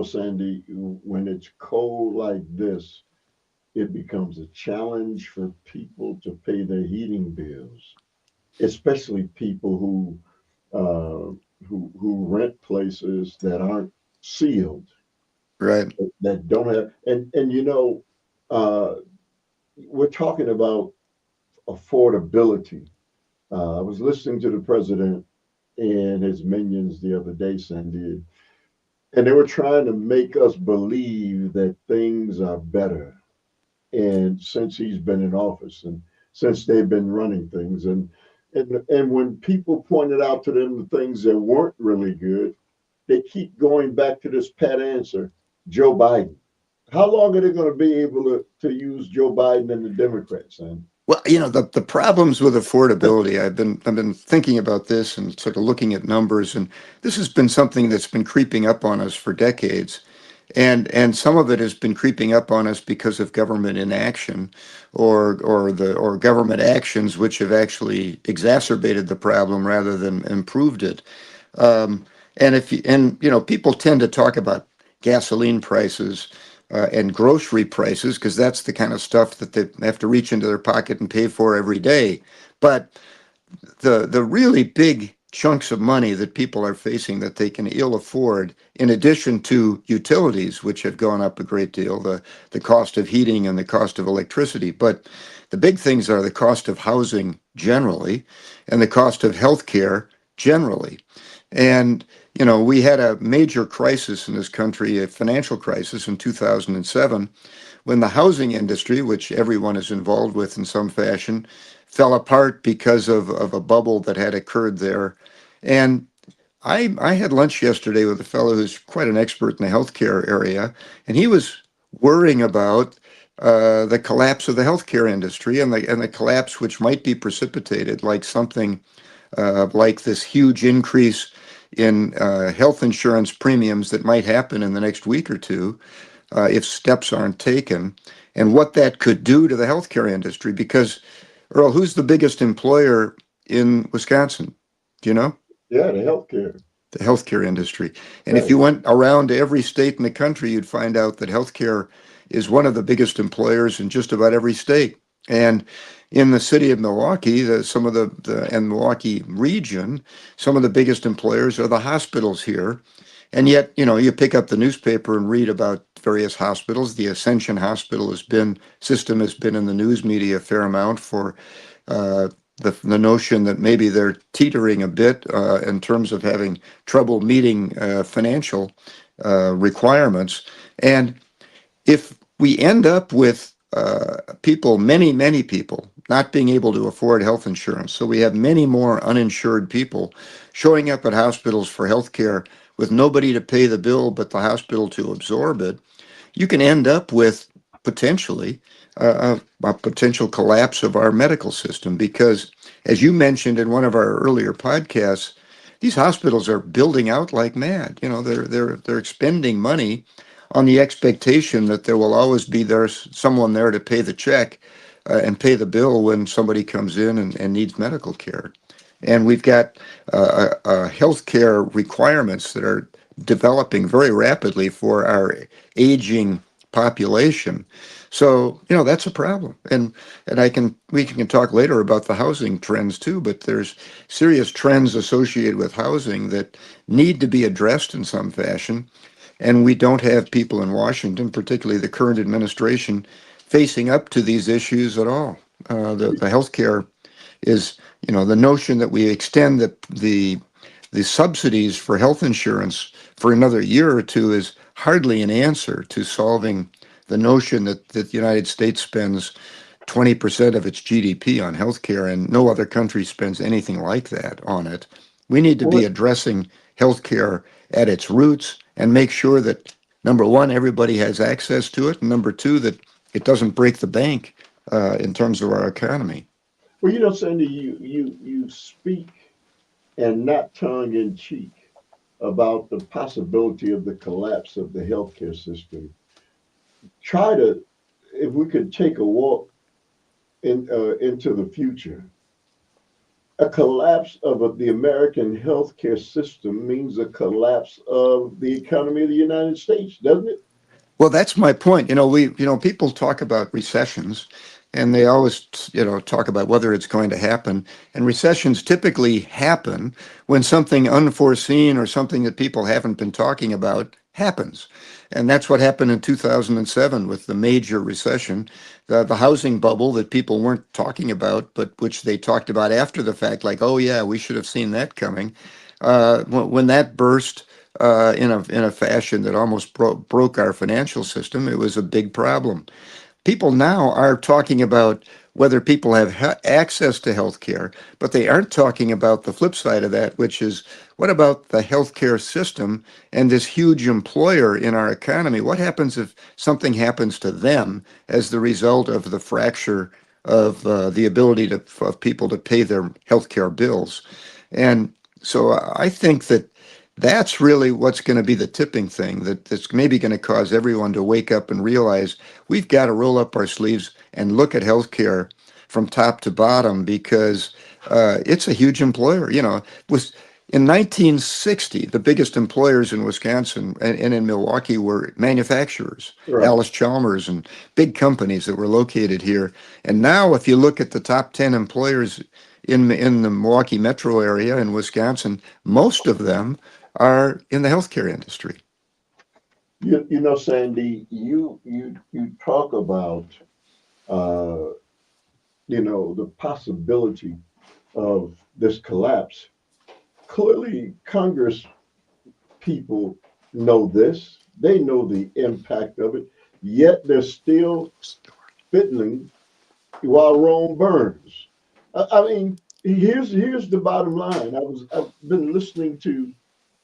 Sandy, when it's cold like this, it becomes a challenge for people to pay their heating bills, especially people who rent places that aren't sealed, Right. that don't have, uh, we're talking about affordability. I was listening to the president and his minions the other day, Sandy, and they were trying to make us believe that things are better. And since he's been in office and since they've been running things, and when people pointed out to them the things that weren't really good, they keep going back to this pat answer, Joe Biden. How long are they going to be able to use Joe Biden and the Democrats? And Well, the problems with affordability, I've been thinking about this and sort of looking at numbers, and this has been something that's been creeping up on us for decades. And some of it has been creeping up on us because of government inaction or government actions which have actually exacerbated the problem rather than improved it. Um, and people tend to talk about gasoline prices and grocery prices because that's the kind of stuff that they have to reach into their pocket and pay for every day. But the really big chunks of money that people are facing that they can ill afford, in addition to utilities, which have gone up a great deal, the cost of heating and the cost of electricity. But the big things are the cost of housing generally and the cost of healthcare generally. And, we had a major crisis in this country, a financial crisis in 2007, when the housing industry, which everyone is involved with in some fashion, fell apart because of a bubble that had occurred there. And I had lunch yesterday with a fellow who's quite an expert in the healthcare area, and he was worrying about the collapse of the healthcare industry and the collapse which might be precipitated, like something like this huge increase in health insurance premiums that might happen in the next week or two if steps aren't taken, and what that could do to the healthcare industry. Because, Earl, who's the biggest employer in Wisconsin? Do you know? yeah, the healthcare, The healthcare industry. And if right? you went around to every state in the country, you'd find out that healthcare is one of the biggest employers in just about every state. And in the city of Milwaukee, some of the and Milwaukee region, some of the biggest employers are the hospitals here. And yet, you pick up the newspaper and read about various hospitals. The Ascension Hospital system has been in the news media a fair amount for uh, the notion that maybe they're teetering a bit in terms of having trouble meeting financial requirements. And if we end up with people, many, many people, not being able to afford health insurance, so we have many more uninsured people showing up at hospitals for health care with nobody to pay the bill but the hospital to absorb it, you can end up with potentially a potential collapse of our medical system because, as you mentioned in one of our earlier podcasts, these hospitals are building out like mad. They're expending money on the expectation that there will always be someone there to pay the check and pay the bill when somebody comes in and needs medical care. And we've got health care requirements that are developing very rapidly for our aging population. So, that's a problem. And we can talk later about the housing trends too, but there's serious trends associated with housing that need to be addressed in some fashion. And we don't have people in Washington, particularly the current administration, facing up to these issues at all. The healthcare is, the notion that we extend the subsidies for health insurance for another year or two is hardly an answer to solving the notion that the United States spends 20% of its GDP on healthcare and no other country spends anything like that on it. We need to be Well, addressing healthcare at its roots and make sure that, number one, everybody has access to it, and number two, that it doesn't break the bank in terms of our economy. Sandy, you speak and not tongue in cheek about the possibility of the collapse of the healthcare system. Try to, if we could take a walk into the future, A collapse of the American healthcare system means a collapse of the economy of the United States, doesn't it? Well, that's my point. People talk about recessions and they always, talk about whether it's going to happen. And recessions typically happen when something unforeseen or something that people haven't been talking about happens. And that's what happened in 2007 with the major recession, the housing bubble that people weren't talking about, but which they talked about after the fact, like, oh, yeah, we should have seen that coming. When that burst, in a fashion that almost broke our financial system. It was a big problem. People now are talking about whether people have access to health care, but they aren't talking about the flip side of that, which is what about the healthcare system and this huge employer in our economy? What happens if something happens to them as the result of the fracture of the ability of people to pay their healthcare bills? And so I think that that's really what's going to be the tipping thing that's maybe going to cause everyone to wake up and realize we've got to roll up our sleeves and look at healthcare from top to bottom because it's a huge employer. Was in 1960, the biggest employers in Wisconsin and in Milwaukee were manufacturers, Right. Alice Chalmers and big companies that were located here. And now, if you look at the top 10 employers in the Milwaukee metro area in Wisconsin, most of them are in the healthcare industry. Sandy, you talk about uh, the possibility of this collapse. Clearly, Congress people know this. They know the impact of it. Yet they're still fiddling while Rome burns. I mean, here's the bottom line. I've been listening to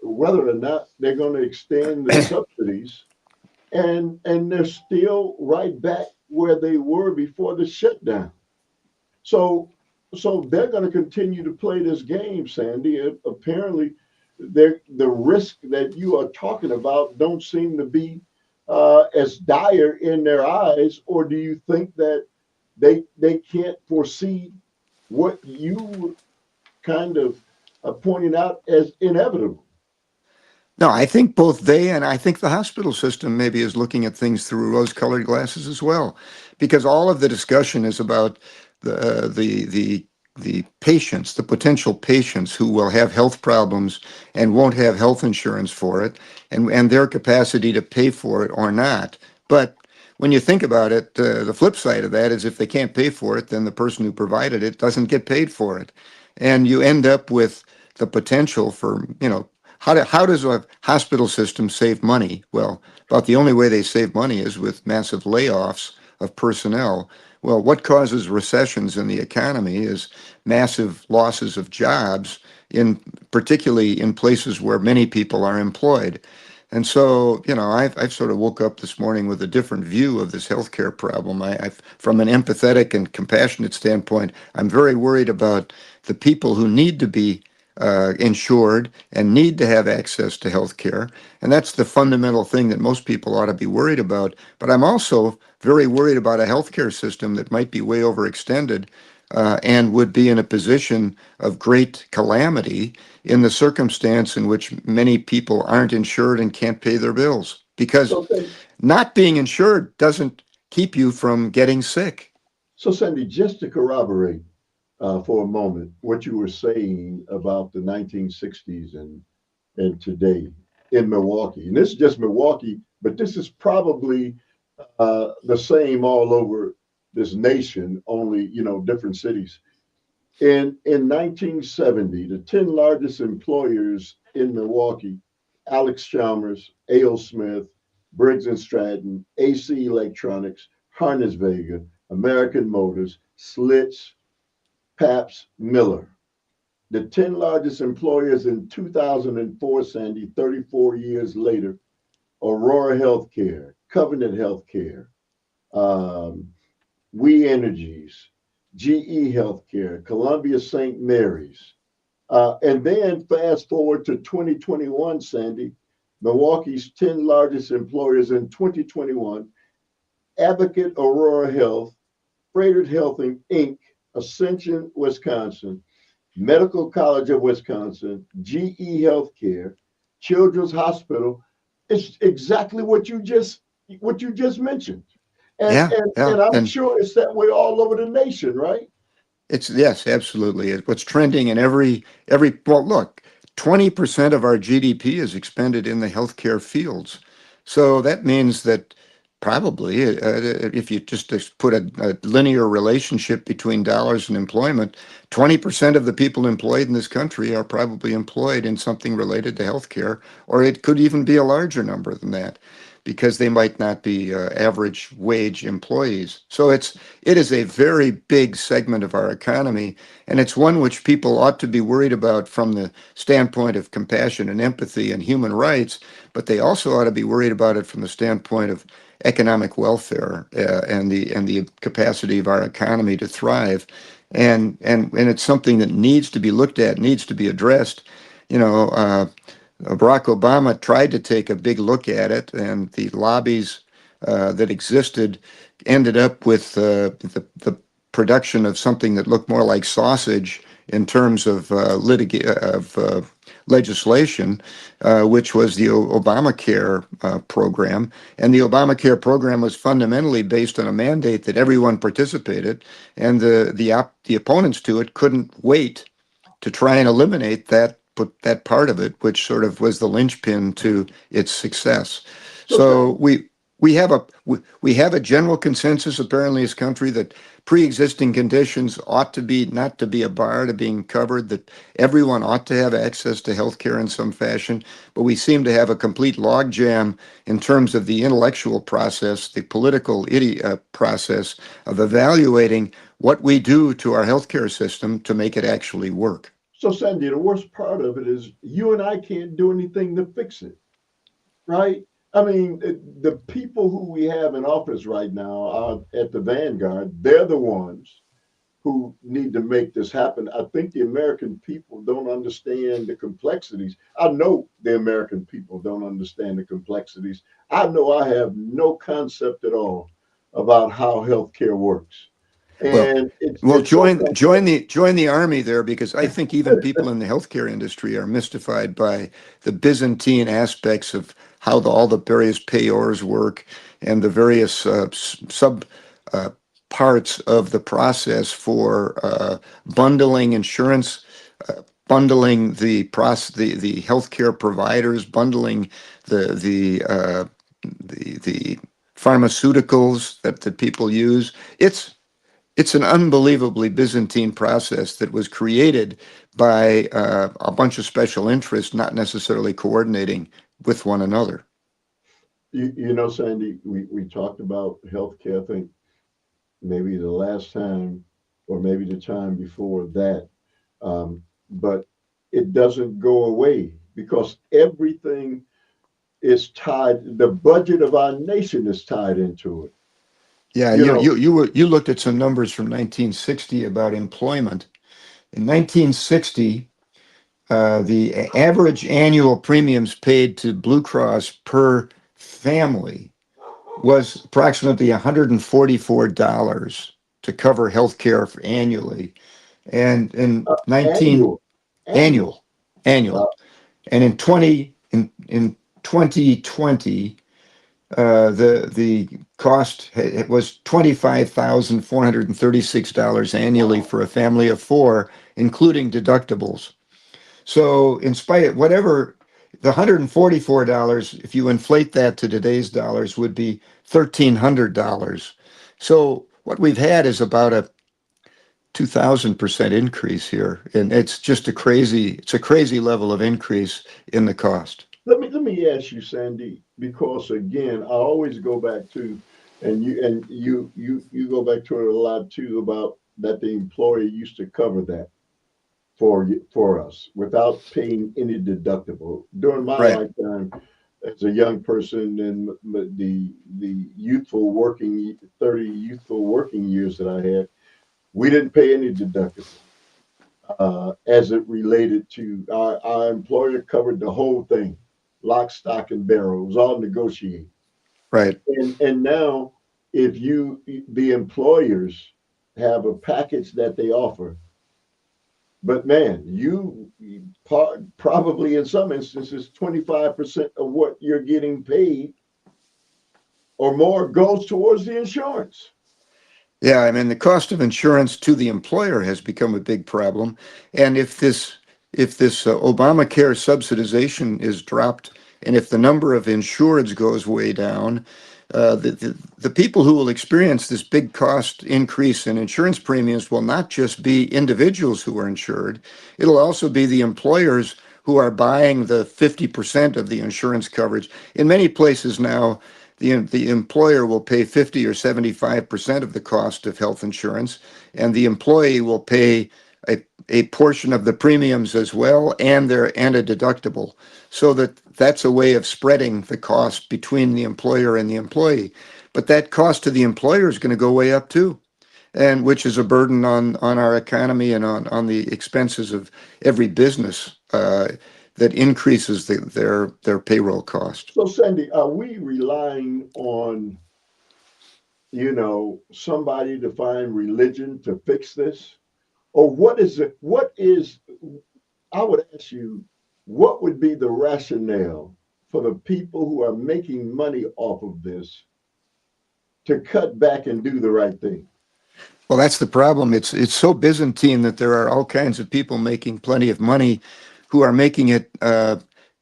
whether or not they're going to extend the subsidies, and they're still right back where they were before the shutdown. So so they're going to continue to play this game, Sandy. Apparently, the risk that you are talking about don't seem to be as dire in their eyes, or do you think that they can't foresee what you kind of pointing out as inevitable? No, I think both they and I think the hospital system maybe is looking at things through rose-colored glasses as well, because all of the discussion is about the patients, the potential patients who will have health problems and won't have health insurance for it, and their capacity to pay for it or not. But when you think about it, the flip side of that is if they can't pay for it, then the person who provided it doesn't get paid for it, and you end up with the potential for how does a hospital system save money? Well, about the only way they save money is with massive layoffs of personnel. Well, what causes recessions in the economy is massive losses of jobs, in particularly in places where many people are employed. And so, I've sort of woke up this morning with a different view of this healthcare problem. From an empathetic and compassionate standpoint, I'm very worried about the people who need to be insured and need to have access to health care. And that's the fundamental thing that most people ought to be worried about. But I'm also very worried about a healthcare system that might be way overextended and would be in a position of great calamity in the circumstance in which many people aren't insured and can't pay their bills. Because So, not being insured doesn't keep you from getting sick. Sandy, just to corroborate for a moment what you were saying about the 1960s and today in Milwaukee. And this is just Milwaukee, but this is probably the same all over this nation, only, different cities. In 1970, the 10 largest employers in Milwaukee, Alex Chalmers, A.O. Smith, Briggs and Stratton, AC Electronics, Harness Vega, American Motors, Slits, Paps, Miller. The 10 largest employers in 2004, Sandy, 34 years later: Aurora Healthcare, Covenant Healthcare, um, We Energies, GE Healthcare, Columbia St. Mary's. And then fast forward to 2021, Sandy, Milwaukee's 10 largest employers in 2021: Advocate Aurora Health, Freighted Health Inc., Ascension, Wisconsin, Medical College of Wisconsin, GE Healthcare, Children's Hospital. It's exactly what you just mentioned. And Yeah, and yeah, and I'm and sure it's that way all over the nation, right? it's yes, absolutely. What's trending in every well, look, 20% of our GDP is expended in the healthcare fields. So that means that probably, if you just put a linear relationship between dollars and employment, 20% of the people employed in this country are probably employed in something related to healthcare, or it could even be a larger number than that, because they might not be average wage employees. So it is a very big segment of our economy, and it's one which people ought to be worried about from the standpoint of compassion and empathy and human rights, but they also ought to be worried about it from the standpoint of economic welfare, and the capacity of our economy to thrive. And it's something that needs to be looked at, needs to be addressed. You know, Barack Obama tried to take a big look at it, and the lobbies that existed ended up with the production of something that looked more like sausage in terms of legislation, which was the Obamacare program. And the Obamacare program was fundamentally based on a mandate that everyone participated, and the opponents to it couldn't wait to try and eliminate put that part of it, which sort of was the linchpin to its success. So So Sam, we have a general consensus apparently as a country that pre-existing conditions ought to be not to be a bar to being covered, that everyone ought to have access to health care in some fashion, but we seem to have a complete logjam in terms of the intellectual process, the political process of evaluating what we do to our healthcare system to make it actually work. so Sandy, the worst part of it is you and I can't do anything to fix it, right? I mean, the people who we have in office right now are at the vanguard. They're the ones who need to make this happen. I think the American people don't understand the complexities. I know the American people don't understand the complexities. I know I have no concept at all about how healthcare works. Well, And well, it's so complex. join the army there, because I think even people in the healthcare industry are mystified by the Byzantine aspects of how all the various payors work, and the various sub uh, parts of the process for bundling insurance, bundling the healthcare providers, bundling the pharmaceuticals that people use. It's an unbelievably Byzantine process that was created by a bunch of special interests, not necessarily coordinating with one another. You know, Sandy, we talked about healthcare, I think maybe the last time or maybe the time before that. But it doesn't go away because everything is tied, the budget of our nation is tied into it. Yeah, You know, you looked at some numbers from 1960 about employment. In 1960, the average annual premiums paid to Blue Cross per family was approximately $144 to cover health care annually. And in 19 annual, annual. annual, annual. Wow. And in 2020, the cost was $25,436 annually for a family of four, including deductibles. So, in spite of whatever, the $144, if you inflate that to today's dollars, would be $1,300. So, what we've had is about a 2,000% increase here, and it's a crazy level of increase in the cost. Let me ask you, Sandy, because again, I always go back to, and you go back to it a lot too about that the employer used to cover that for us without paying any deductible. During my Right. lifetime as a young person and the youthful working 30 youthful working years that I had, we didn't pay any deductible as it related to our employer covered the whole thing, lock, stock, and barrel. It was all negotiated. Right. And now, if the employers have a package that they offer, But man, probably in some instances, 25% of what you're getting paid or more goes towards the insurance. Yeah, I mean, the cost of insurance to the employer has become a big problem. And if this Obamacare subsidization is dropped, and if the number of insureds goes way down, the people who will experience this big cost increase in insurance premiums will not just be individuals who are insured, it'll also be the employers who are buying the 50% of the insurance coverage. In many places now, the employer will pay 50 or 75% of the cost of health insurance, and the employee will pay a portion of the premiums as well, and a deductible, so that's a way of spreading the cost between the employer and the employee. But that cost to the employer is going to go way up too, and which is a burden on our economy and on the expenses of every business, that increases their payroll cost. So, Sandy, are we relying on, somebody to find religion to fix this? Or what is it? I would ask you, what would be the rationale for the people who are making money off of this to cut back and do the right thing? Well, that's the problem. It's so Byzantine that there are all kinds of people making plenty of money who are making it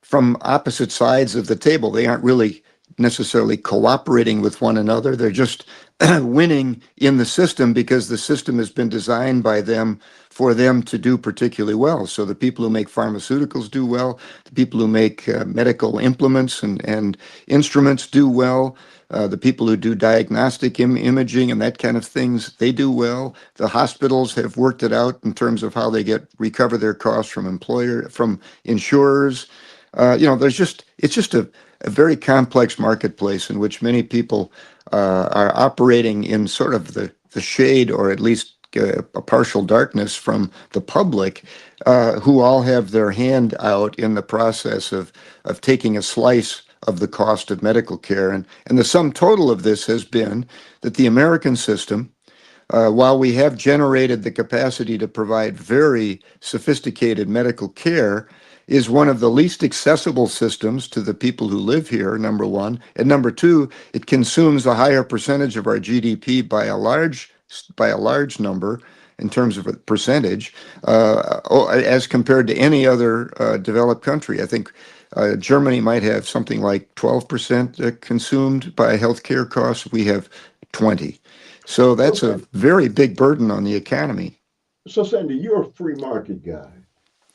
from opposite sides of the table. They aren't really necessarily cooperating with one another. They're just winning in the system because the system has been designed by them for them to do particularly well. So the people who make pharmaceuticals do well. The people who make medical implements and instruments do well. The people who do diagnostic imaging and that kind of things, they do well. The hospitals have worked it out in terms of how they recover their costs from insurers. It's just a very complex marketplace in which many people are operating in sort of the shade, or at least a partial darkness from the public, who all have their hand out in the process of taking a slice of the cost of medical care. And the sum total of this has been that the American system, while we have generated the capacity to provide very sophisticated medical care, is one of the least accessible systems to the people who live here, number one. And number two, it consumes a higher percentage of our GDP by a large number in terms of a percentage, as compared to any other developed country. I think Germany might have something like 12% consumed by healthcare costs. We have 20. So So, that's a very big burden on the economy. Sandy, you're a free market guy.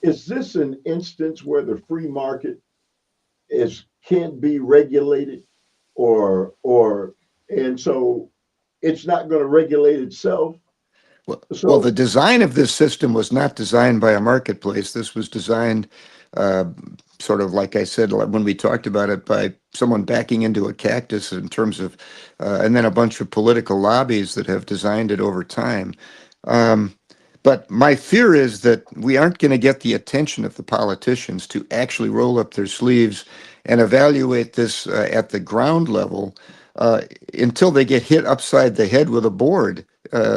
Is this an instance where the free market is can't be regulated, or and so it's not going to regulate itself? Well, the So design of this system was not designed by a marketplace. This was designed, uh, sort of like I said when we talked about it, by someone backing into a cactus in terms of, and then a bunch of political lobbies that have designed it over time. Um, but my fear is that we aren't going to get the attention of the politicians to actually roll up their sleeves and evaluate this at the ground level, uh, until they get hit upside the head with a board,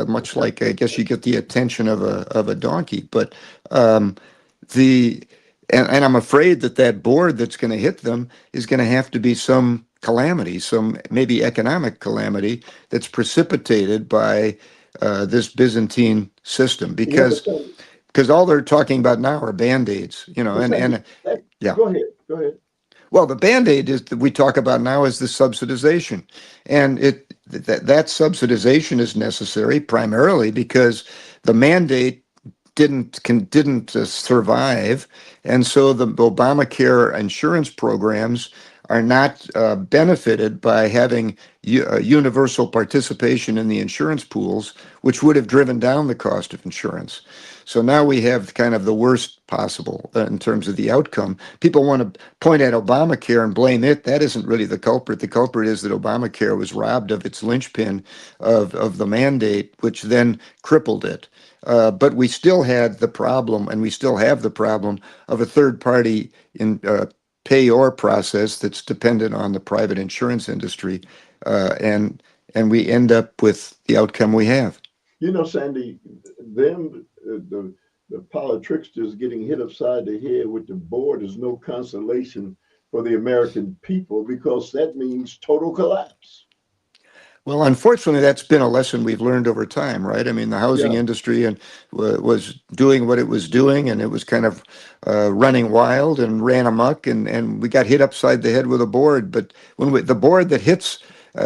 much like I guess you get the attention of a donkey. But um, the and I'm afraid that that board that's going to hit them is going to have to be some calamity, some maybe economic calamity that's precipitated by this Byzantine system, yeah, but because all they're talking about now are band-aids, Sandy, and yeah. go ahead, go ahead. Well, the Band-Aid is that we talk about now is the subsidization. And that subsidization is necessary primarily because the mandate didn't survive, and so the Obamacare insurance programs are not benefited by having universal participation in the insurance pools, which would have driven down the cost of insurance. So now we have kind of the worst possible in terms of the outcome. People want to point at Obamacare and blame it. That isn't really the culprit. The culprit is that Obamacare was robbed of its linchpin of the mandate, which then crippled it. But we still had the problem, and we still have the problem of a third party in payor process that's dependent on the private insurance industry, and we end up with the outcome we have. Sandy, them the the politricksters getting hit upside the head with the board is no consolation for the American people because that means total collapse. Well, unfortunately, that's been a lesson we've learned over time, right? I mean, the housing Yeah, industry and was doing what it was doing, and it was kind of running wild and ran amok, and we got hit upside the head with a board. But the board that hits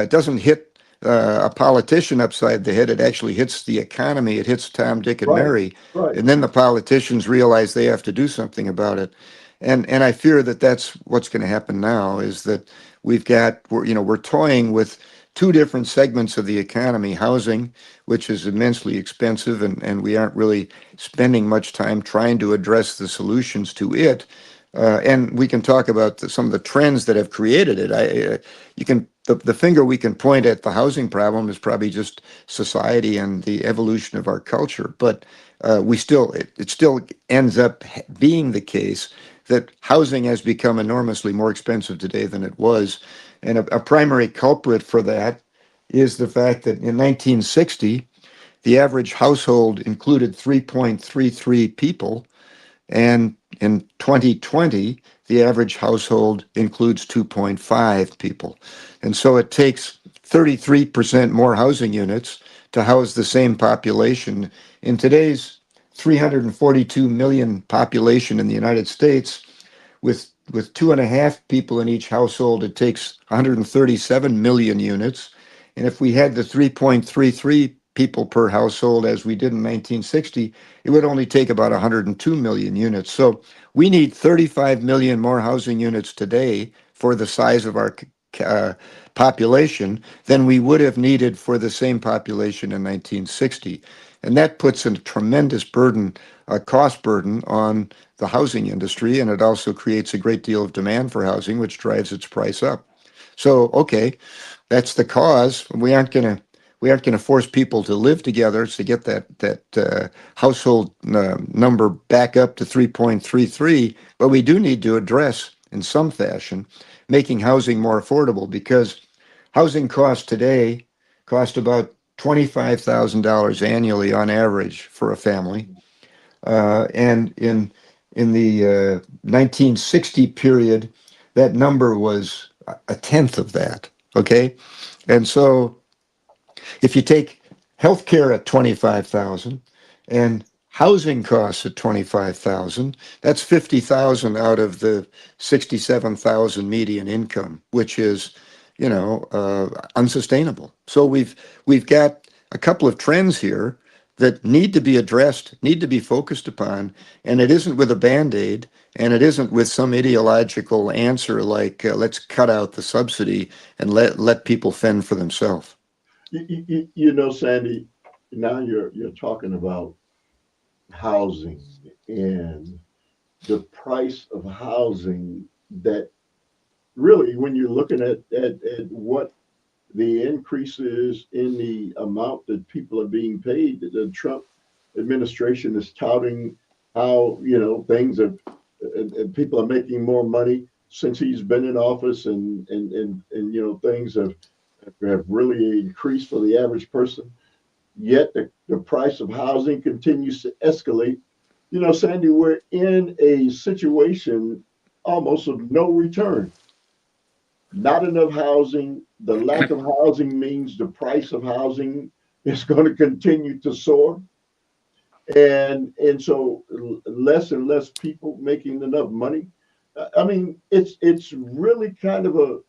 doesn't hit a politician upside the head; it actually hits the economy. It hits Tom, Dick, and right, Mary, right. and then the politicians realize they have to do something about it. And I fear that that's what's going to happen now. Is that we're toying with two different segments of the economy: housing, which is immensely expensive, and we aren't really spending much time trying to address the solutions to it. And we can talk about some of the trends that have created it. The finger we can point at the housing problem is probably just society and the evolution of our culture. But it still ends up being the case that housing has become enormously more expensive today than it was, and a primary culprit for that is the fact that in 1960, the average household included 3.33 people, and in 2020, the average household includes 2.5 people. And so it takes 33% more housing units to house the same population. In today's 342 million population in the United States, with 2.5 people in each household, it takes 137 million units. And if we had the 3.33 people per household as we did in 1960, it would only take about 102 million units. So we need 35 million more housing units today for the size of our uh, population than we would have needed for the same population in 1960. And that puts a tremendous burden, a cost burden on the housing industry, and it also creates a great deal of demand for housing, which drives its price up. So, okay, that's the cause. We aren't going to force people to live together to get that household number back up to 3.33, but we do need to address in some fashion making housing more affordable, because housing costs today cost about $25,000 annually on average for a family, and in the 1960 period, that number was a tenth of that. Okay, and so if you take healthcare at 25,000 and housing costs at 25,000, that's 50,000 out of the 67,000 median income, which is, unsustainable. So we've got a couple of trends here that need to be addressed, need to be focused upon, and it isn't with a band-aid, and it isn't with some ideological answer like let's cut out the subsidy and let people fend for themselves. Sandy, now you're talking about housing and the price of housing that really, when you're looking at what the increases in the amount that people are being paid, the Trump administration is touting how, things are, and people are making more money since he's been in office, and things have really increased for the average person. Yet the price of housing continues to escalate. Sandy, we're in a situation almost of no return. Not enough housing. The lack of housing means the price of housing is going to continue to soar. And so less and less people making enough money. I mean, it's really kind of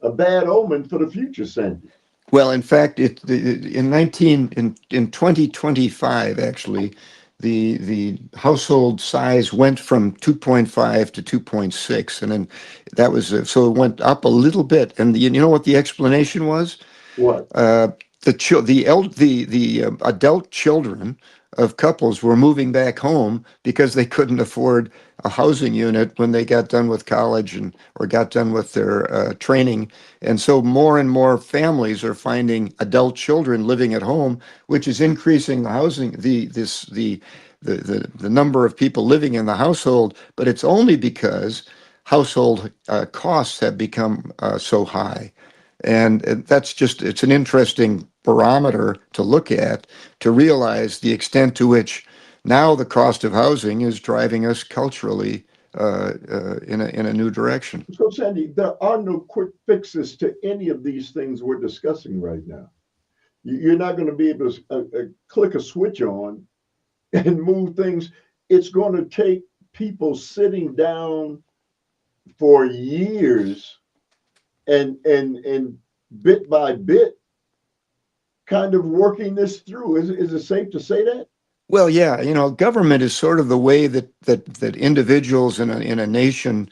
a bad omen for the future, Sandy. Well, in fact, in 2025, actually, the household size went from 2.5 to 2.6, and then that was so it went up a little bit. And you know what the explanation was? What? uh, the adult children of couples were moving back home because they couldn't afford a housing unit when they got done with college and or got done with their training, and so more and more families are finding adult children living at home, which is increasing the housing the number of people living in the household, but it's only because household costs have become so high. And it's an interesting barometer to look at to realize the extent to which Now the cost of housing is driving us culturally in a new direction. So, Sandy, there are no quick fixes to any of these things we're discussing right now. You're not going to be able to click a switch on and move things. It's going to take people sitting down for years and bit by bit kind of working this through. Is it safe to say that? Well, yeah, government is sort of the way that individuals in a nation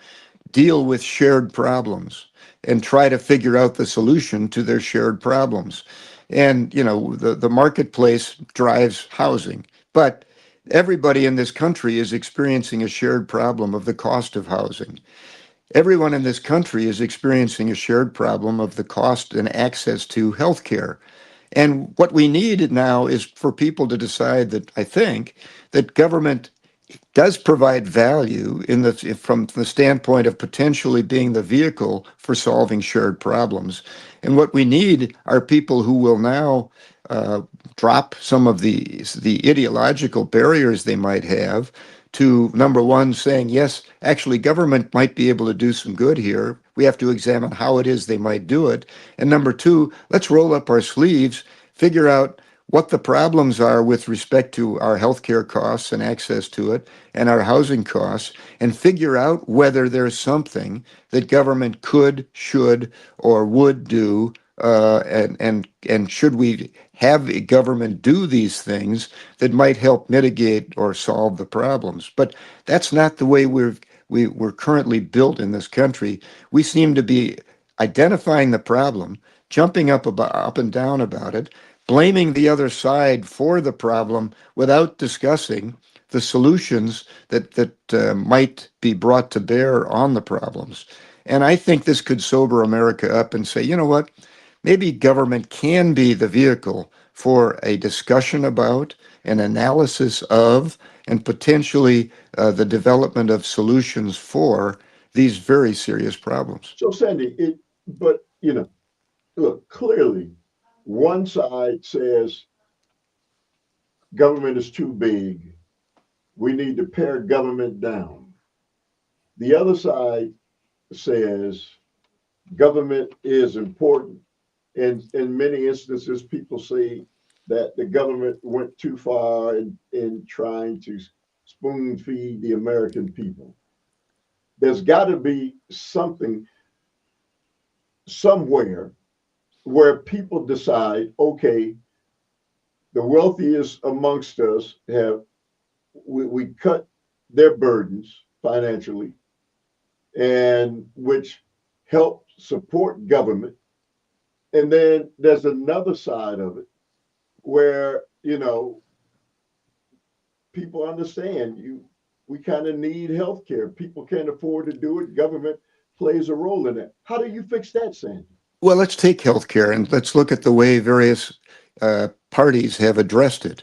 deal with shared problems and try to figure out the solution to their shared problems. And, the marketplace drives housing, but everybody in this country is experiencing a shared problem of the cost of housing. Everyone in this country is experiencing a shared problem of the cost and access to health care. And what we need now is for people to decide that, I think, that government does provide value from the standpoint of potentially being the vehicle for solving shared problems. And what we need are people who will now uh, drop some of the ideological barriers they might have to, number one, saying, yes, actually, government might be able to do some good here. We have to examine how it is they might do it. And number two, let's roll up our sleeves, figure out what the problems are with respect to our healthcare costs and access to it and our housing costs, and figure out whether there's something that government could, should, or would do, and should we have a government do these things that might help mitigate or solve the problems. But that's not the way we're currently built in this country. We seem to be identifying the problem, jumping up and down about it, blaming the other side for the problem without discussing the solutions that might be brought to bear on the problems. And I think this could sober America up and say, you know what? Maybe government can be the vehicle for a discussion about, an analysis of, and potentially the development of solutions for these very serious problems. So, Sandy, but look, clearly, one side says government is too big. We need to pare government down. The other side says government is important. And in many instances, people say that the government went too far in trying to spoon feed the American people. There's got to be something somewhere where people decide, okay, the wealthiest amongst us we cut their burdens financially, and which help support government. And then there's another side of it where people understand we kind of need health care. People can't afford to do it. Government plays a role in it. How do you fix that, Sandy? Well, let's take healthcare and let's look at the way various parties have addressed it.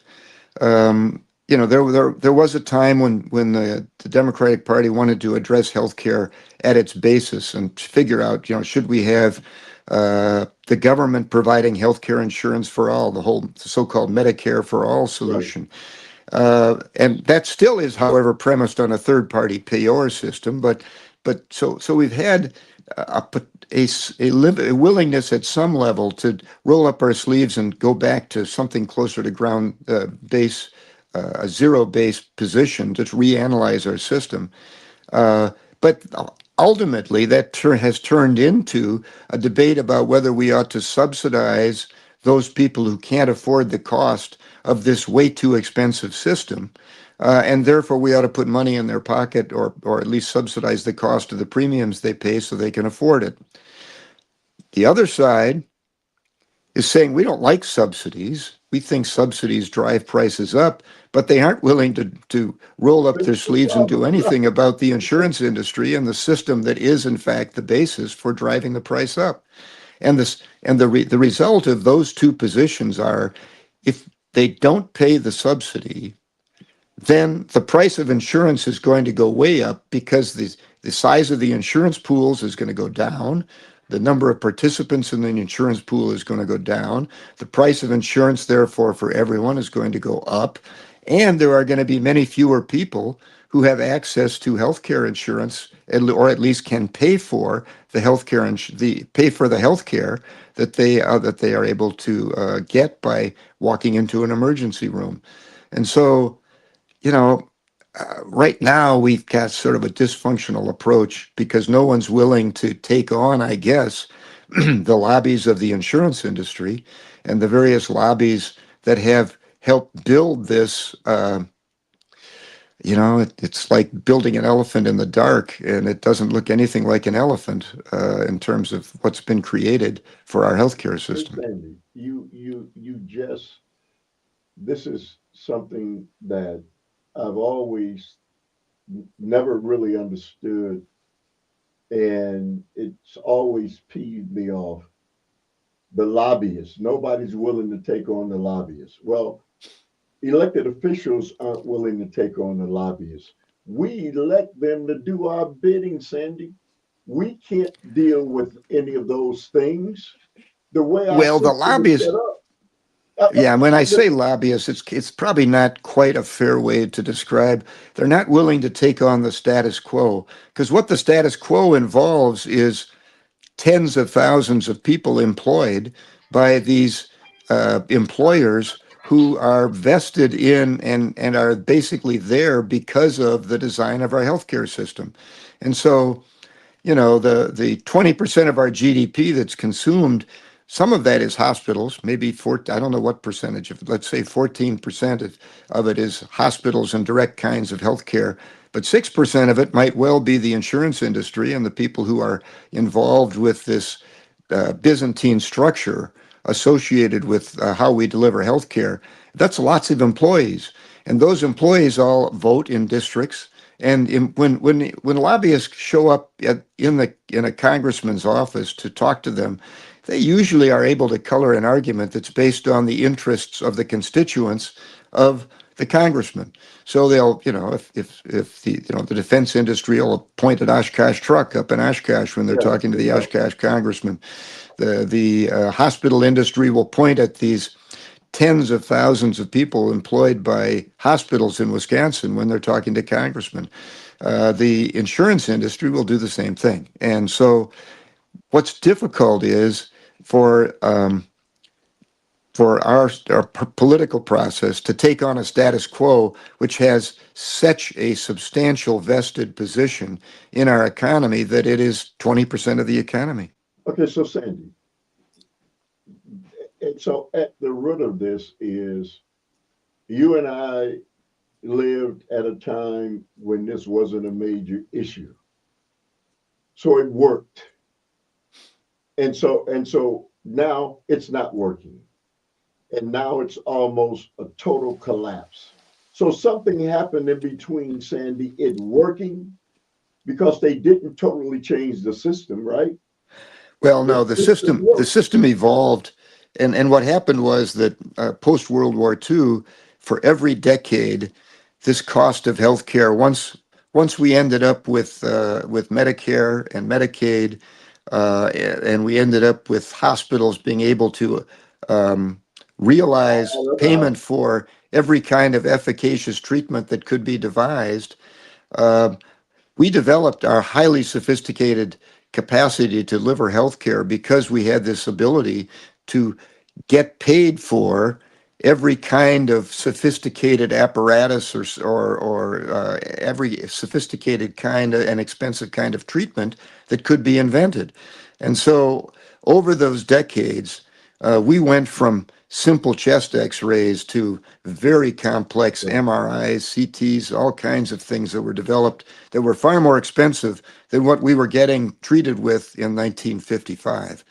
There was a time when the Democratic Party wanted to address healthcare at its basis and figure out, should we have the government providing healthcare insurance for all, the whole so-called Medicare for all Right. solution. And that still is, however, premised on a third-party payor system. But we've had a willingness at some level to roll up our sleeves and go back to something closer to ground base, a zero-based position to reanalyze our system. But ultimately, that has turned into a debate about whether we ought to subsidize those people who can't afford the cost of this way too expensive system. And therefore, we ought to put money in their pocket or at least subsidize the cost of the premiums they pay so they can afford it. The other side is saying we don't like subsidies. We think subsidies drive prices up, but they aren't willing to roll up their Fix the sleeves and do problem. anything about the insurance industry and the system that is, in fact, the basis for driving the price up. And the result of those two positions are if they don't pay the subsidy, then the price of insurance is going to go way up because the size of the insurance pools is going to go down. The number of participants in the insurance pool is going to go down. The price of insurance, therefore, for everyone is going to go up. And there are going to be many fewer people who have access to healthcare insurance, or at least can pay for the healthcare, pay for the healthcare that they are able to get by walking into an emergency room. And so, you know, right now we've got sort of a dysfunctional approach because no one's willing to take on, I guess, the lobbies of the insurance industry and the various lobbies that have helped build this. It's like building an elephant in the dark, and it doesn't look anything like an elephant in terms of what's been created for our healthcare Hey, system. Sandy, you just this is something that I've always never really understood, and it's always peeved me off. The lobbyists. Nobody's willing to take on the lobbyists. Well, elected officials aren't willing to take on the lobbyists. We elect them to do our bidding, Sandy. We can't deal with any of those things. The way our Well, the system is set lobbyists, up. yeah, when I say Listen, lobbyists, it's probably not quite a fair way to describe. They're not willing to take on the status quo because what the status quo involves is tens of thousands of people employed by these employers who are vested in and are basically there because of the design of our healthcare system. And so, the 20% of our GDP that's consumed, some of that is hospitals, maybe four, I don't know what percentage of, let's say 14% of it is hospitals and direct kinds of healthcare. But 6% of it might well be the insurance industry and the people who are involved with this Byzantine structure associated with how we deliver healthcare. That's lots of employees, and those employees all vote in districts. And when lobbyists show up in a congressman's office to talk to them, they usually are able to color an argument that's based on the interests of the constituents of the congressman. So they'll, if the defense industry will point an Oshkosh truck up in Oshkosh when they're yeah, talking to the yeah, Oshkosh congressman. The hospital industry will point at these tens of thousands of people employed by hospitals in Wisconsin when they're talking to congressmen. The insurance industry will do the same thing. And so, what's difficult is for our political process to take on a status quo which has such a substantial vested position in our economy that it is 20% of the economy. okay, so Sandy, and so at the root of this is you and I lived at a time when this wasn't a major issue. So it worked. And so now it's not working. And now it's almost a total collapse. So something happened in between, Sandy, it working because they didn't totally change the system, right? Well, The no, system the worked. system evolved, and what happened was that post World War II, for every decade, this cost of healthcare once we ended up with Medicare and Medicaid, and we ended up with hospitals being able to um, realize All of the payment house. for every kind of efficacious treatment that could be devised. Uh, we developed our highly sophisticated capacity to deliver healthcare because we had this ability to get paid for every kind of sophisticated apparatus or every sophisticated kind of and expensive kind of treatment that could be invented. And so over those decades, we went from simple chest x-rays to very complex Yeah. MRIs, CTs, all kinds of things that were developed that were far more expensive than what we were getting treated with in 1955.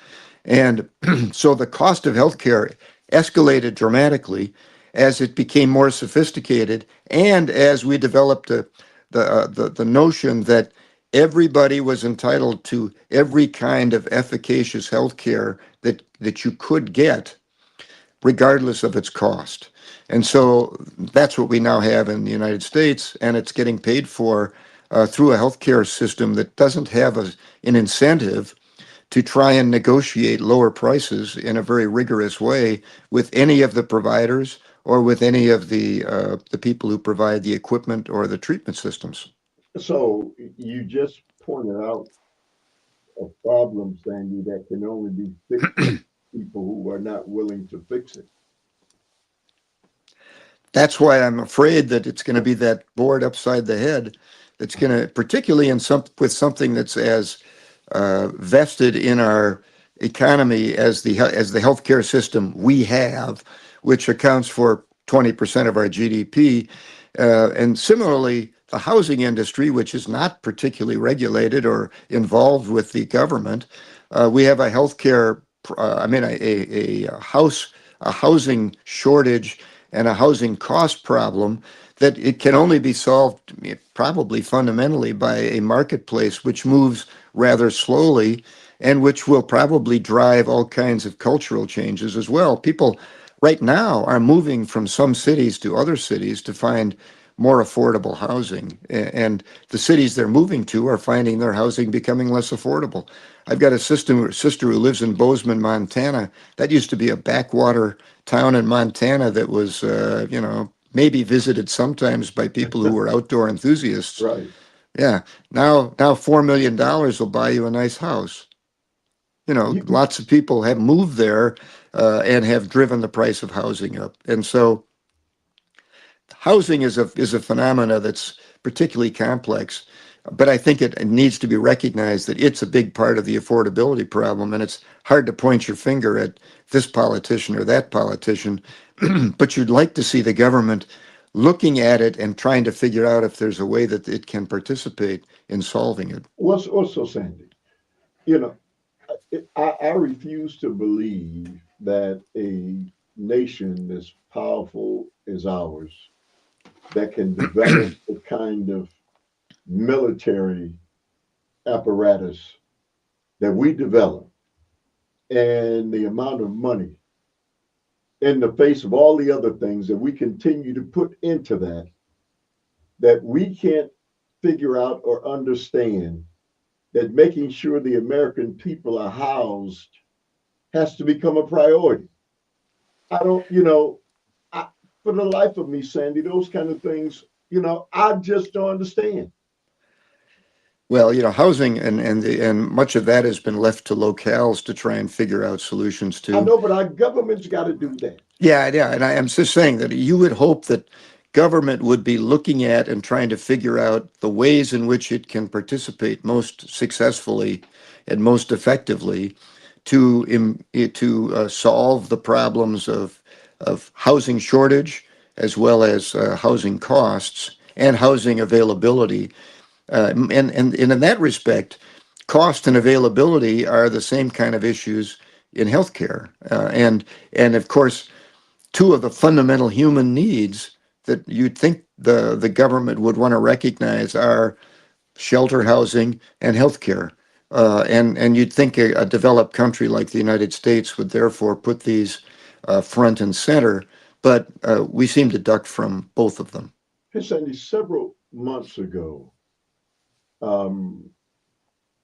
And so the cost of healthcare escalated dramatically as it became more sophisticated and as we developed the notion that everybody was entitled to every kind of efficacious healthcare that you could get regardless of its cost. And so that's what we now have in the United States, and it's getting paid for through a healthcare system that doesn't have an incentive to try and negotiate lower prices in a very rigorous way with any of the providers or with any of the people who provide the equipment or the treatment systems. So you just pointed out a problem, Sandy, that can only be fixed by people who are not willing to fix it. That's why I'm afraid that it's going to be that board upside the head that's going to, particularly in some with something that's as vested in our economy as the healthcare system we have, which accounts for 20% of our GDP, and similarly the housing industry, which is not particularly regulated or involved with the government. We have a healthcare, I mean, a housing shortage and a housing cost problem that it can only be solved probably fundamentally by a marketplace which moves rather slowly and which will probably drive all kinds of cultural changes as well. People right now are moving from some cities to other cities to find more affordable housing. And the cities they're moving to are finding their housing becoming less affordable. I've got a sister who lives in Bozeman, Montana. That used to be a backwater town in Montana that was, maybe visited sometimes by people who were outdoor enthusiasts. Right. Yeah, now $4 million will buy you a nice house. You, Lots of people have moved there and have driven the price of housing up. And so housing is a phenomena that's particularly complex, but I think it needs to be recognized that it's a big part of the affordability problem, and it's hard to point your finger at this politician or that politician, but you'd like to see the government looking at it and trying to figure out if there's a way that it can participate in solving it. what's also, Sandy? You know, I refuse to believe that a nation as powerful as ours that can develop the kind of military apparatus that we develop and the amount of money in the face of all the other things that we continue to put into that, that we can't figure out or understand that making sure the American people are housed has to become a priority. I don't, I, for the life of me, Sandy, those kind of things, I just don't understand. Well, housing and much of that has been left to locales to try and figure out solutions I to. know, but our government's got to do that. Yeah, yeah, and I am just saying that you would hope that government would be looking at and trying to figure out the ways in which it can participate most successfully and most effectively to solve the problems of housing shortage as well as housing costs and housing availability. And in that respect, cost and availability are the same kind of issues in healthcare. And of course, two of the fundamental human needs that you'd think the government would want to recognize are shelter, housing, and healthcare. And you'd think a developed country like the United States would therefore put these front and center, but we seem to duck from both of them. Hey, Sandy, several months ago, um,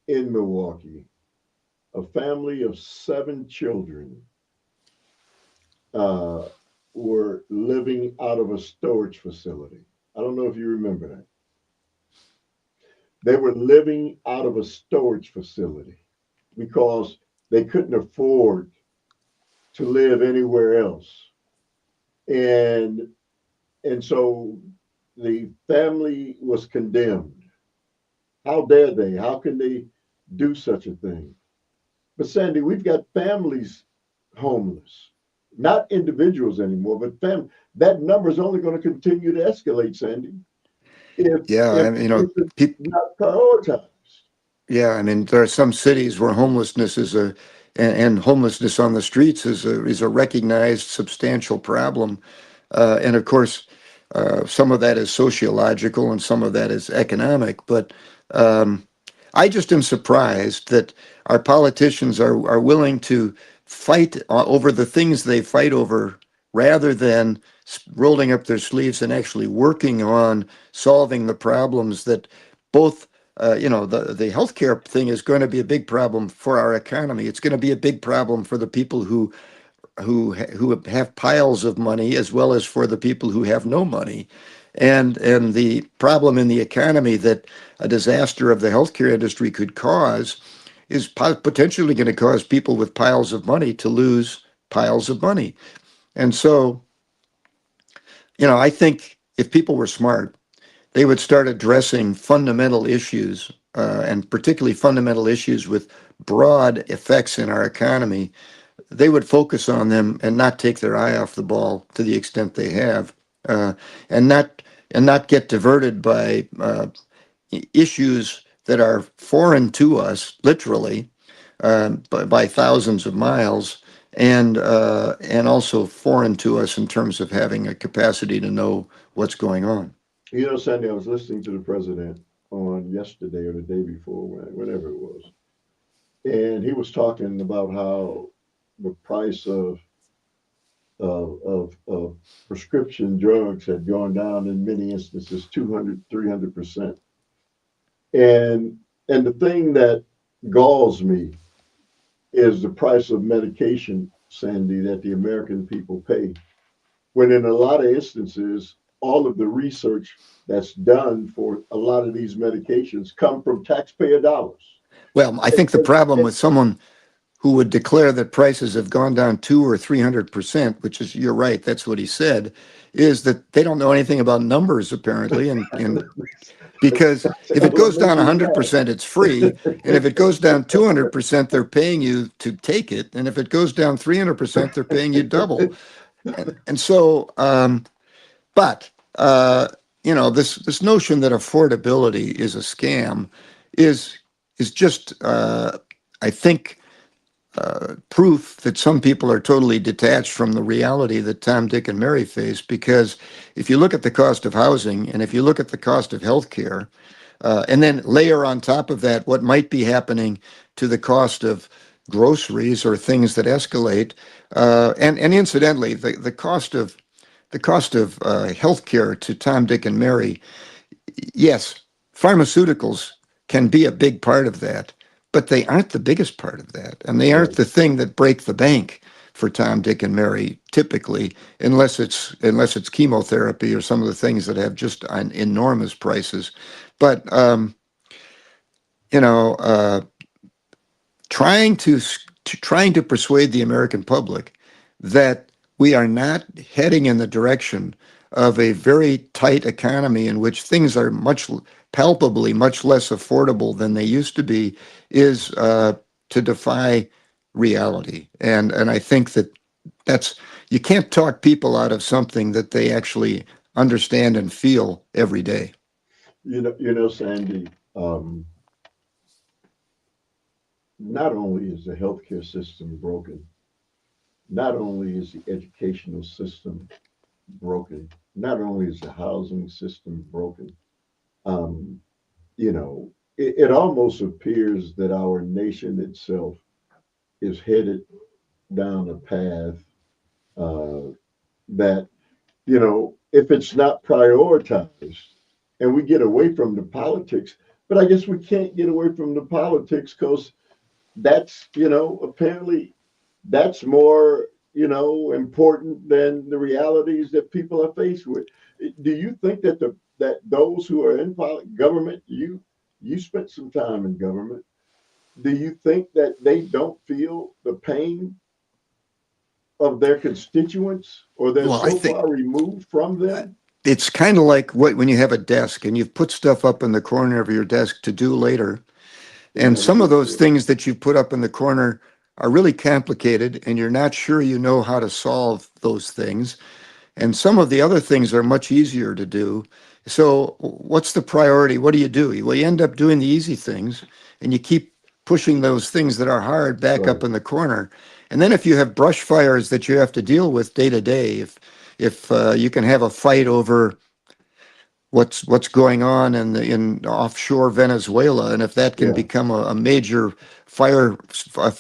in Milwaukee, a family of 7 children uh, were living out of a storage facility. I don't know if you remember that. They were living out of a storage facility because they couldn't afford to live anywhere else. And and so the family was condemned. How dare they? How can they do such a thing? But Sandy, we've got families homeless, not individuals anymore, but that number is only going to continue to escalate, Sandy, if Yeah, if, I mean, if it's not prioritized. yeah, I mean, there are some cities where homelessness is and homelessness on the streets is a recognized substantial problem, and of course, some of that is sociological and some of that is economic. But um, I just am surprised that our politicians are willing to fight over the things they fight over rather than rolling up their sleeves and actually working on solving the problems that both the healthcare thing is going to be a big problem for our economy. It's going to be a big problem for the people who who have piles of money, as well as for the people who have no money. And the problem in the economy that a disaster of the healthcare industry could cause is potentially going to cause people with piles of money to lose piles of money. And so, I think if people were smart, they would start addressing fundamental issues, and particularly fundamental issues with broad effects in our economy. They would focus on them and not take their eye off the ball to the extent they have, uh, and not get diverted by issues that are foreign to us, literally, by thousands of miles, and also foreign to us in terms of having a capacity to know what's going on. Sandy, I was listening to the president on yesterday or the day before, whenever it was, and he was talking about how the price of prescription drugs had gone down in many instances 200, 300%. And and the thing that galls me is the price of medication, Sandy, that the American people pay. When in a lot of instances, all of the research that's done for a lot of these medications come from taxpayer dollars. Well, I And, think the problem with someone who would declare that prices have gone down 200 or 300%, which is, you're right, that's what he said, is that they don't know anything about numbers apparently, and because if it what goes down makes me mad. 100%, it's free, and if it goes down 200%, they're paying you to take it, and if it goes down 300%, they're paying you double. And so, but this notion that affordability is a scam is just, I think, proof that some people are totally detached from the reality that Tom, Dick, and Mary face. Because if you look at the cost of housing, and if you look at the cost of healthcare, and then layer on top of that what might be happening to the cost of groceries or things that escalate, and incidentally, the cost of healthcare to Tom, Dick, and Mary, yes, pharmaceuticals can be a big part of that, but they aren't the biggest part of that. And they aren't Right. the thing that break the bank for Tom, Dick, and Mary typically, unless it's chemotherapy or some of the things that have just enormous prices. But you know, trying to persuade the American public that we are not heading in the direction of a very tight economy in which things are palpably much less affordable than they used to be is to defy reality. And I think that's you can't talk people out of something that they actually understand and feel every day. Sandy, not only is the healthcare system broken, not only is the educational system broken, not only is the housing system broken, um, it almost appears that our nation itself is headed down a path uh, that, if it's not prioritized and we get away from the politics, but I guess we can't get away from the politics because that's, apparently that's more, important than the realities that people are faced with. Do you think that those who are in government, you spent some time in government, do you think that they don't feel the pain of their constituents or they're Well, I so think far removed from them? it's kind of like when you have a desk and you've put stuff up in the corner of your desk to do later. You And never some of get those to it. things that you put up in the corner are really complicated, and you're not sure you know how to solve those things. And some of the other things are much easier to do. So, what's the priority? What do? Well, you end up doing the easy things, and you keep pushing those things that are hard back up Right. in the corner. And then, if you have brush fires that you have to deal with day to day, if you can have a fight over what's going on in offshore Venezuela, and if that can Yeah. become a major fire,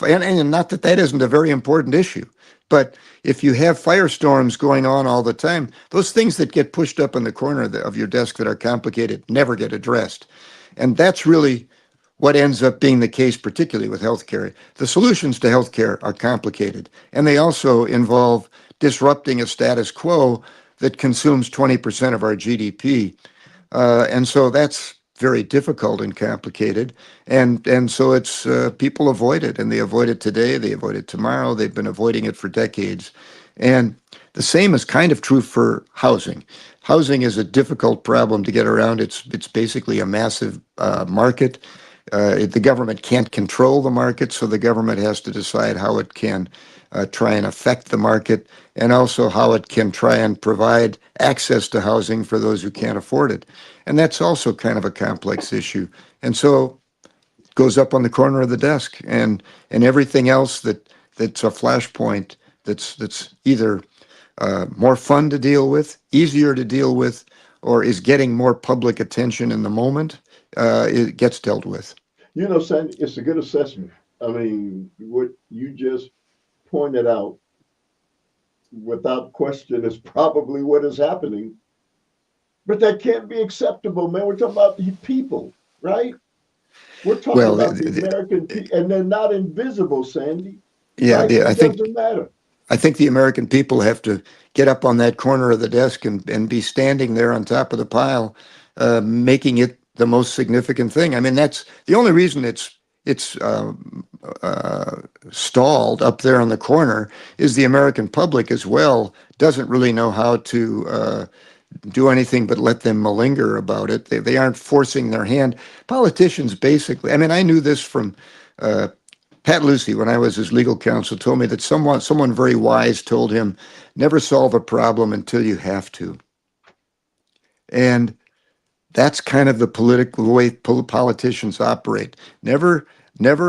and not that that isn't a very important issue, but if you have firestorms going on all the time, those things that get pushed up in the corner of your desk that are complicated never get addressed, and that's really what ends up being the case, particularly with healthcare. The solutions to healthcare are complicated, and they also involve disrupting a status quo that consumes 20% of our GDP. And so that's very difficult and complicated. And so it's people avoid it, and they avoid it today, they avoid it tomorrow. They've been avoiding it for decades. And the same is kind of true for housing. Housing is a difficult problem to get around. It's basically a massive market. The government can't control the market, so the government has to decide how it can try and affect the market, and also how it can try and provide access to housing for those who can't afford it. And that's also kind of a complex issue. And so it goes up on the corner of the desk, and everything else that's a flashpoint that's either more fun to deal with, easier to deal with, or is getting more public attention in the moment, it gets dealt with. You know, Sandy, it's a good assessment. I mean, what you just pointed out, without question, is probably what is happening. But that can't be acceptable, man. We're talking about the people, right? We're talking Well, about the American people, and they're not invisible, Sandy, yeah, right? I It think doesn't matter. I think the American people have to get up on that corner of the desk and be standing there on top of the pile, making it the most significant thing. I mean, that's the only reason it's uh, stalled up there on the corner is the American public as well doesn't really know how to do anything but let them malinger about it. They aren't forcing their hand. Politicians basically, I mean, I knew this from uh, Pat Lucy, when I was his legal counsel, told me that someone very wise told him, never solve a problem until you have to. And that's kind of the political way politicians operate. Never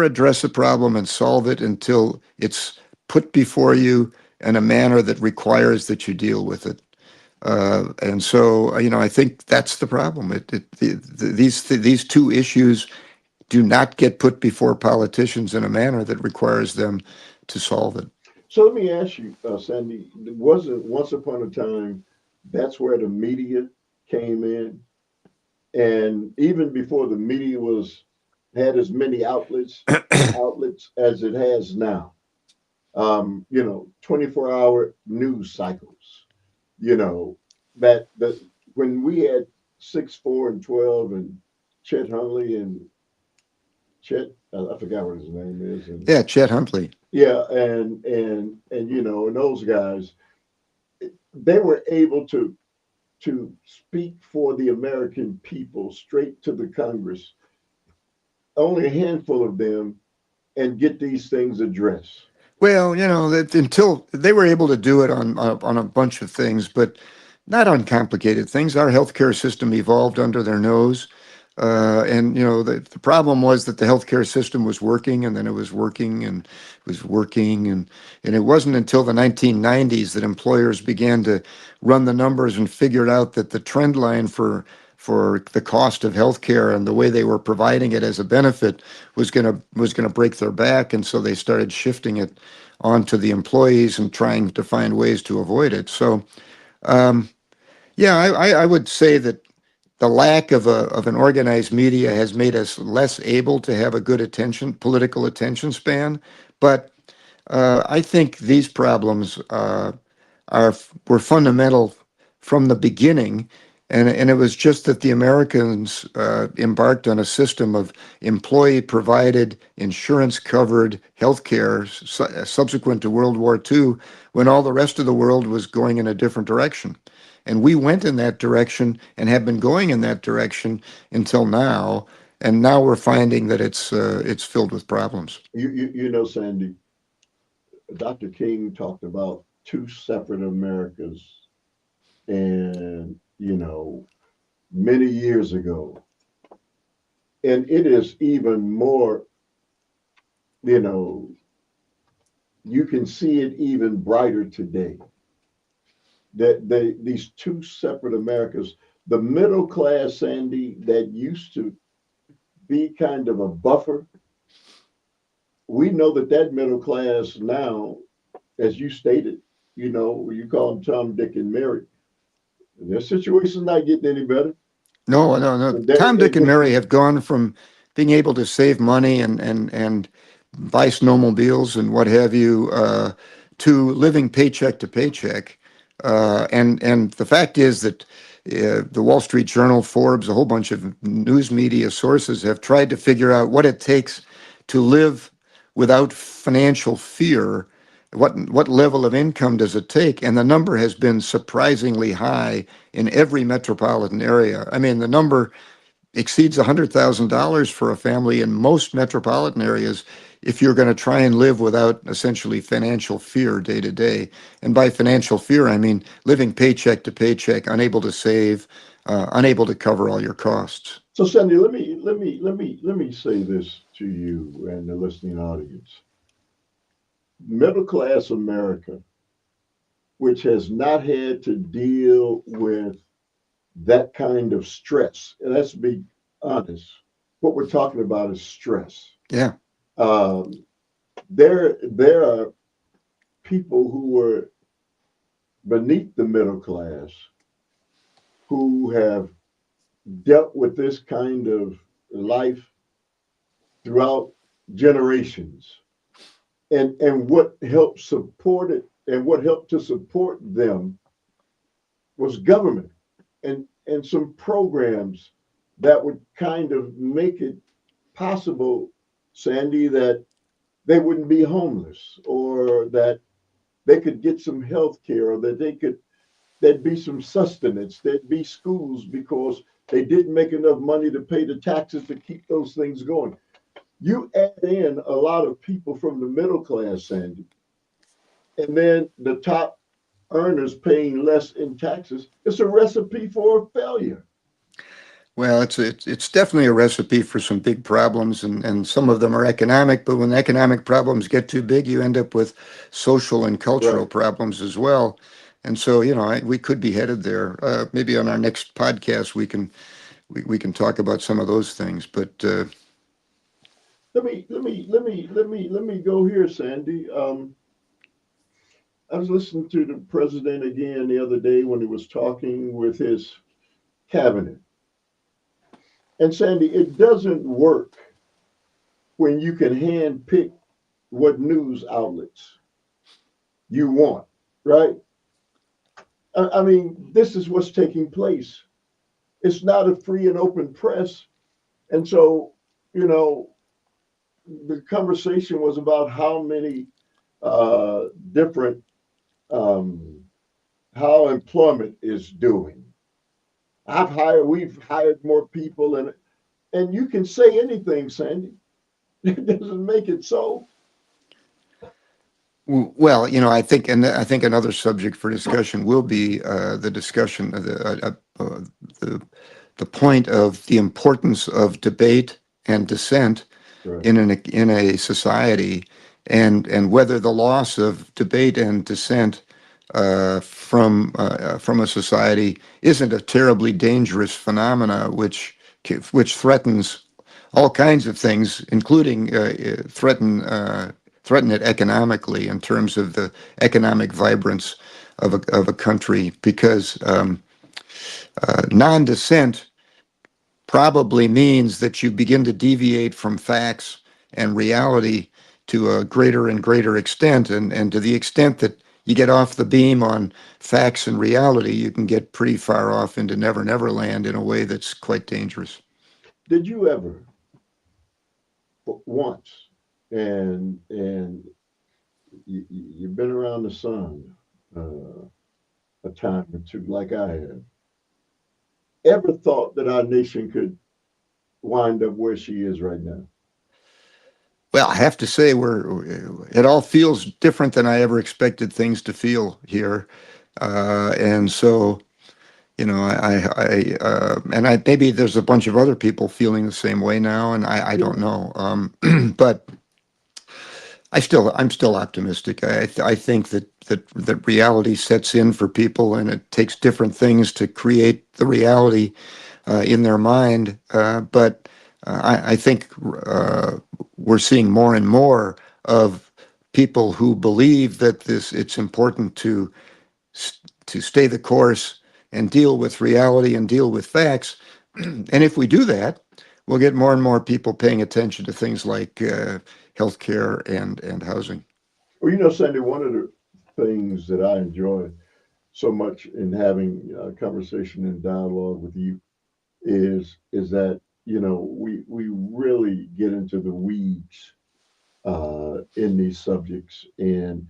address a problem and solve it until it's put before you in a manner that requires that you deal with it. And so, I think that's the problem. These two issues do not get put before politicians in a manner that requires them to solve it. So let me ask you, Sandy, wasn't once upon a time that's where the media came in, and even before the media was had as many outlets as it has now. 24-hour news cycles. You know that when we had 6, 4, and 12, and Chet Huntley and Chet, I forgot what his name is, and Yeah, Chet Huntley. yeah, and and those guys, they were able to speak for the American people straight to the Congress. Only a handful of them, and get these things addressed. Well, that until they were able to do it on a bunch of things, but not on complicated things. Our healthcare system evolved under their nose, and the problem was that the healthcare system was working, and then it was working, and it was working, and it wasn't until the 1990s that employers began to run the numbers and figured out that the trend line for the cost of healthcare and the way they were providing it as a benefit was gonna break their back, and so they started shifting it onto the employees and trying to find ways to avoid it. So, um, yeah, I would say that the lack of an organized media has made us less able to have a good political attention span. But I think these problems were fundamental from the beginning, and it was just that the Americans embarked on a system of employee-provided, insurance-covered healthcare subsequent to World War II, when all the rest of the world was going in a different direction. And we went in that direction and have been going in that direction until now. And now we're finding that it's filled with problems. Sandy, Dr. King talked about two separate Americas, and many years ago, and it is even more. You know, you can see it even brighter today. That these two separate Americas, the middle class, Sandy, that used to be kind of a buffer. We know that middle class now, as you stated, you call them Tom, Dick, and Mary. Their situation's not getting any better. No, no, no. And they, Tom, Dick, and and they, Mary have gone from being able to save money and buy snowmobiles and what have you, to living paycheck to paycheck. And the fact is that the Wall Street Journal, Forbes, a whole bunch of news media sources have tried to figure out what it takes to live without financial fear. What level of income does it take? And the number has been surprisingly high in every metropolitan area. I mean, the number exceeds $100,000 for a family in most metropolitan areas if you're going to try and live without essentially financial fear day to day. And by financial fear, I mean living paycheck to paycheck, unable to save, unable to cover all your costs. So, Sandy, let me say this to you and the listening audience. Middle class America, which has not had to deal with that kind of stress, and let's be honest, what we're talking about is stress. Yeah. Um, there are people who were beneath the middle class who have dealt with this kind of life throughout generations. And what helped support it and what helped to support them was government and some programs that would kind of make it possible, Sandy, that they wouldn't be homeless or that they could get some health care or that there'd be some sustenance, there'd be schools because they didn't make enough money to pay the taxes to keep those things going. You add in a lot of people from the middle class, Sandy, and then the top earners paying less in taxes. It's a recipe for failure. Well, it's definitely a recipe for some big problems, and some of them are economic. But when economic problems get too big, you end up with social and cultural Right. problems as well. And so, we could be headed there. Maybe on our next podcast, we can talk about some of those things. But Let me go here, Sandy. I was listening to the president again the other day when he was talking with his cabinet. And Sandy, it doesn't work when you can hand pick what news outlets you want, right? I mean, this is what's taking place. It's not a free and open press. And so, you know, the conversation was about how many different, um, how employment is doing. We've hired more people, and you can say anything, Sandy. It doesn't make it so. well, I think another subject for discussion will be the discussion of the the point of the importance of debate and dissent Right. in a society, and whether the loss of debate and dissent from a society isn't a terribly dangerous phenomena, which threatens all kinds of things, including threaten it economically in terms of the economic vibrance of a country, because non-dissent probably means that you begin to deviate from facts and reality to a greater and greater extent. And to the extent that you get off the beam on facts and reality, you can get pretty far off into never never land in a way that's quite dangerous. Did you ever once, and you've been around the sun a time or two, like I have, ever thought that our nation could wind up where she is right now? Well, I have to say, it all feels different than I ever expected things to feel here. And so, and I maybe there's a bunch of other people feeling the same way now, and I don't Yeah. know. But I'm still optimistic. I think that reality sets in for people, and it takes different things to create the reality in their mind. But I think we're seeing more and more of people who believe that it's important to stay the course and deal with reality and deal with facts. And if we do that, we'll get more and more people paying attention to things like healthcare and housing. Well, Sandy, one of the things that I enjoy so much in having a conversation and dialogue with you is that we really get into the weeds in these subjects, and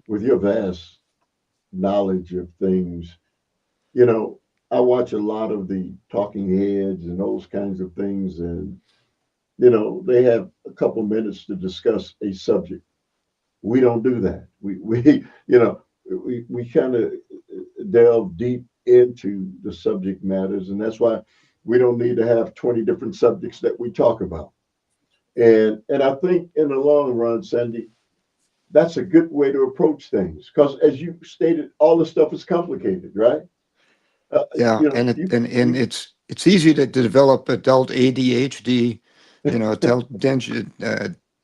with your vast knowledge of things, you know, I watch a lot of the talking heads and those kinds of things, and they have a couple minutes to discuss a subject. We don't do that. We kind of delve deep into the subject matters, and that's why we don't need to have 20 different subjects that we talk about. And I think in the long run, Sandy, that's a good way to approach things because, as you stated, all this stuff is complicated, right? Uh, Yeah, you know, and it you and we it's easy to develop adult ADHD,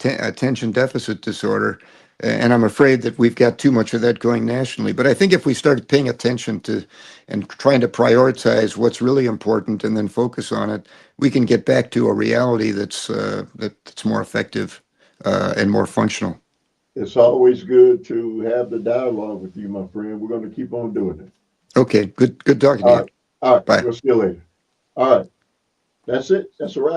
attention deficit disorder, and I'm afraid that we've got too much of that going nationally. But I think if we started paying attention to and trying to prioritize what's really important and then focus on it, we can get back to a reality that's more effective and more functional. it's always good to have the dialogue with you, my friend. We're going to keep on doing it. Okay, good talking to All you. right, all right. Bye. We'll see you later. All right, that's it. That's a wrap.